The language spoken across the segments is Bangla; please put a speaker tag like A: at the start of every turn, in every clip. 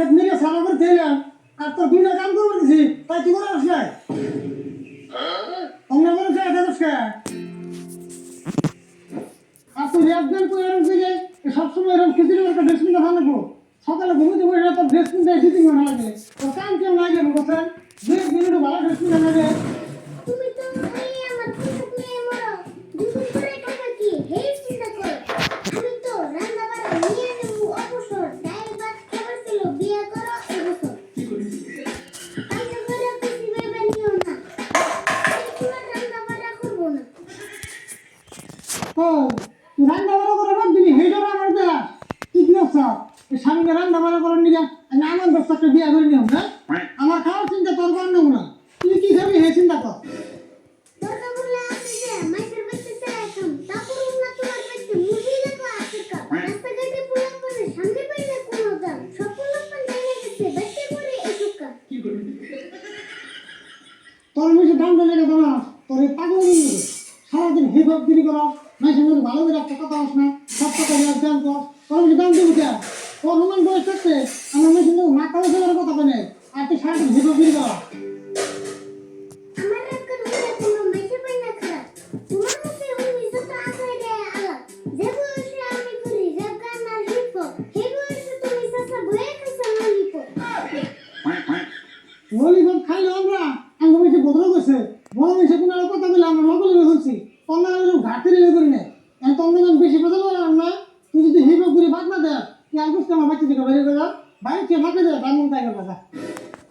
A: খেত নিয়ে সারা করে দিলাম আর তোর দুইটা কাম করে দিছি তাই তুই করে আসলাই অন্য করে যায় দেখছ আর তুই একদিন করে এরকম দিলে সবসময় এরকম খিচুড়ি একটা ড্রেস কিনতে ভালো লাগবো সকালে ঘুমিতে বসে তোর ড্রেস কিনতে দিতে মনে লাগে তোর কাম কেমন লাগে বলছেন দুই মিনিট ভালো ড্রেস কিনতে লাগে
B: তুমি তো এই আমার পোশাক নিয়ে মরো দুপুর করে টাকা কি হেই চিন্তা করো আমি তো রান্না বাড়া নিয়ে নেব অবসর ডাল ভাত খাবার ছিল বিয়ে করো এবছর কাজ করে খুশি ভাবে নিও না আমি তোমার রান্না বাড়া করবো না
A: ও তুই রান্না বাড়া করে বাদ দিবি হেইটা আমার দেয়া ঠিক আছে এই স্বামীকে রান্না বাড়া করার নিয়ে আমি আমার ব্যবসাকে বিয়ে করে নিও না আমার খাওয়ার চিন্তা তোর কর নেব না তুই কি খাবি হে চিন্তা কর
B: দরকার পড়লে আপনি যে মাইকের বাচ্চা চাই এখন তারপর না তোমার বাচ্চা মুরগি দেখো আজকে কাপ রাস্তাঘাটে পোলা করে সামনে পাইলে কোনো দাম সব পোলা পান জায়গা গেছে বাচ্চা করে এসব কাপ
A: তোর মিশে দাম দিলে কেন না তোর এই পাগল নিয়ে সারাদিন হিপ হপ গিরি করা মাঝে মাঝে ভালো করে একটা কথা আস না সব কথা দিয়ে দাম কর তোর মিশে দাম দিবি কে তোর হুমান বয়স থাকতে আমার মেশিন মাথা বসে কথা বলে আর তুই সারাদিন হিপ হপ গিরি করা
B: আমার রাখর হলে কোনো মাইকে পাই না খারাপ তোমার মতে উনি যত আশায় দেয় আলা যে বয়সে আমি করি র্যাপ গান আর হিপ হপ সেই বয়সে তুমি সাসা বয়ে খাইছো ললিপপ
A: ললিপপ খাইলে আমরা আমি মেশে বদল গেছে বড় মেশে কোনো কথা বলে আমরা লগল হয়ে হচ্ছি তোর না ঘাটতি রেলে করি না আমি তোর না বেশি বদল না তুই যদি হিপ হপ করে বাদ না দেয় কি আর বুঝতে আমার বাচ্চা থেকে বেরিয়ে গেল বাইরে কে ফাঁকে দেয় দাম তাই কথা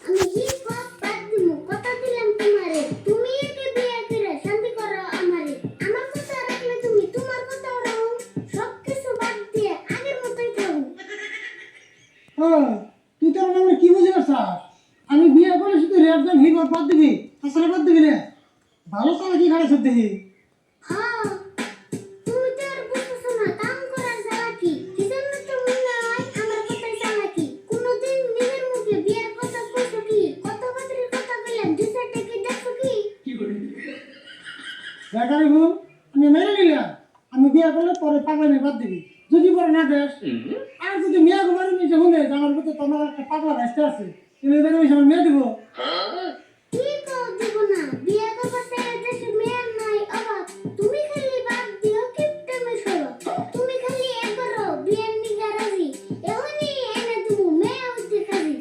B: আমি হিপ হপ বাদ দিমু কথা দিলাম তোমারে তুমি একে বিয়ে করে শান্তি করো আমারে আমার কথা রাখলে তুমি তোমার কথা রাখো সব কিছু বাদ দিয়ে আগের মতই থাকো
A: তুই তোর নামে কি বুঝে পারছ আমি বিয়ে করে শুধু রেপ গান হিপ হপ বাদ দিবি আসলে বাদ দিবি না ভালো তো কি খারাপ দেখি
B: হ্যাঁ তুমি তো আর বুঝতেছো না কাম করার চালাকি কি জন্য তো মনে হয় আমার কথাই চালাকি কোনোদিন নিজের মুখে বিয়ের কথা কইছো কি কত বছরের কথা বললাম দুই চারটা কি দেখছো কি
A: বেকারি ভুল আমি মেনে নিলাম আমি বিয়ে করলে পরে পাগলামি বাদ দিবি যদি পরে না দেশ আর যদি মেয়ে ঘুমারি নিচে শুনে আমার ভিতরে তোমার একটা পাগলা রাস্তা আছে তুমি দেখে আমি সময় মেয়ে দিব
B: কি কও দিব না বিয়ে করবার চাই দেশে মেয়ের নাই অভাব তুমি খালি বাদ দিও কিপটেমে সরো তুমি খালি একবারও বিয়ের নিগা রাজি এমনই এনে তুমি মেয়ে হইতে কাজি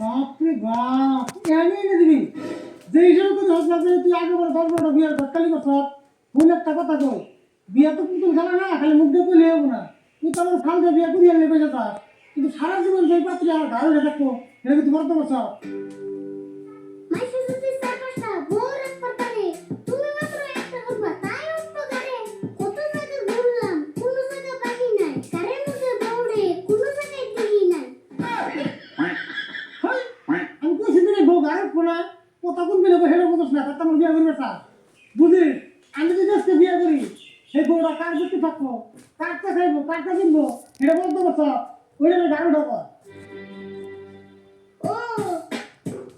A: বাপরে বাপ এনে এনে দিবি যে হিসেবে করে হসলা যে তুই আগে বড় 10 বড় বিয়ের ঘটকালি করছ ভুল একটা কথা কই বিয়ে তো কিন্তু জানা না খালি মুখ দিয়ে কইলে হবো না তুই তো আমার ফালতু বিয়ে করিয়ে নেবে যেতা কিন্তু সারা জীবন যেই পাত্রী আমার ঘরে দেখো এটা কি তোমার তো বলছ
B: মাইসে যদি সাপাসা বোর একবার পারে তুমি মাত্র একটা করবা তাই উপকারে কত জায়গা ঘুরলাম কোনো জায়গা বাকি নাই কারে মুখে বউরে কোনো জায়গায় দেখি নাই
A: আমি কইছি দিনে বউ ঘরে ফোনা কথা কোন বিলে হেলে বুঝছ না তার আমার বিয়ে করবে স্যার বুঝিস আমি যদি আজকে বিয়ে করি সেই বউটা কার করতে থাকবো কারটা খাইবো কারটা কিনবো এটা বলতে বলছ ওইটা গাড়ি ঢোকো
B: ও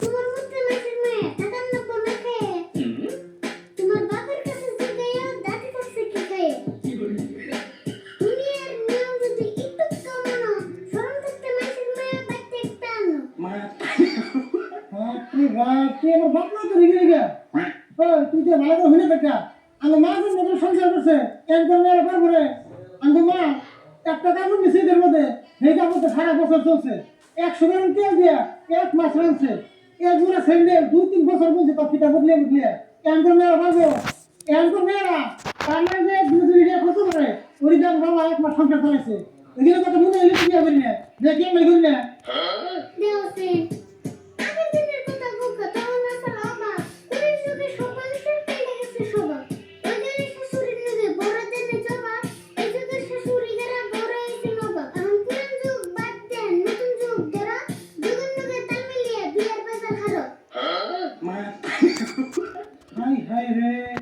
B: তোমার মুখে নাচের মেয়ে টাকার না কোনো খেয়ে তোমার বাপের কাছে জিগাইয়া দাঁড়ি কাছে কি খায় দুনিয়ার নিয়ম যদি একটু কমানো শরম থাকতে নাচের মেয়ে বাইতে একটা আনো
A: তুই আমার বাপ না তো রেগে রেগে তুই তো ভালো করে শুনে দেখা আমার মা যখন মতো সংসার করছে একদম মেয়ের পার করে আমার মা একটা কাপড় দিছে এদের মধ্যে সেই কাপড়টা সারা বছর চলছে 100 গ্রাম তেল দিয়া 1 মাস রাখছে এক জোড়া স্যান্ডেল 2-3 বছর বলছে তার পিতা বদলে বদলে একদম মেয়েরা পারবো একদম মেয়েরা তার মানে যে দুই খরচ করে ওই দাম বাবা 1 মাস সংসার চালাইছে এগুলো কথা মনে হইলে বিয়ে করি না যে কেমন করি না
B: দেওতে আগের দিনের কথা বুকা তখন আসল অবাক কুড়ির যুগে সবালিশের পেলে গেছে সবাক ওই গাড়ি শাশুড়ির যুগে বড় দিনে জবাব এই যুগের শাশুড়ি গেরা বড় হয়েছে নবাব এখন পুরান যুগ বাদ দেন নতুন যুগ গেরা যুগের যুগে তাল মিলিয়ে বিয়ের বাজার হারো
A: হাই হাই রে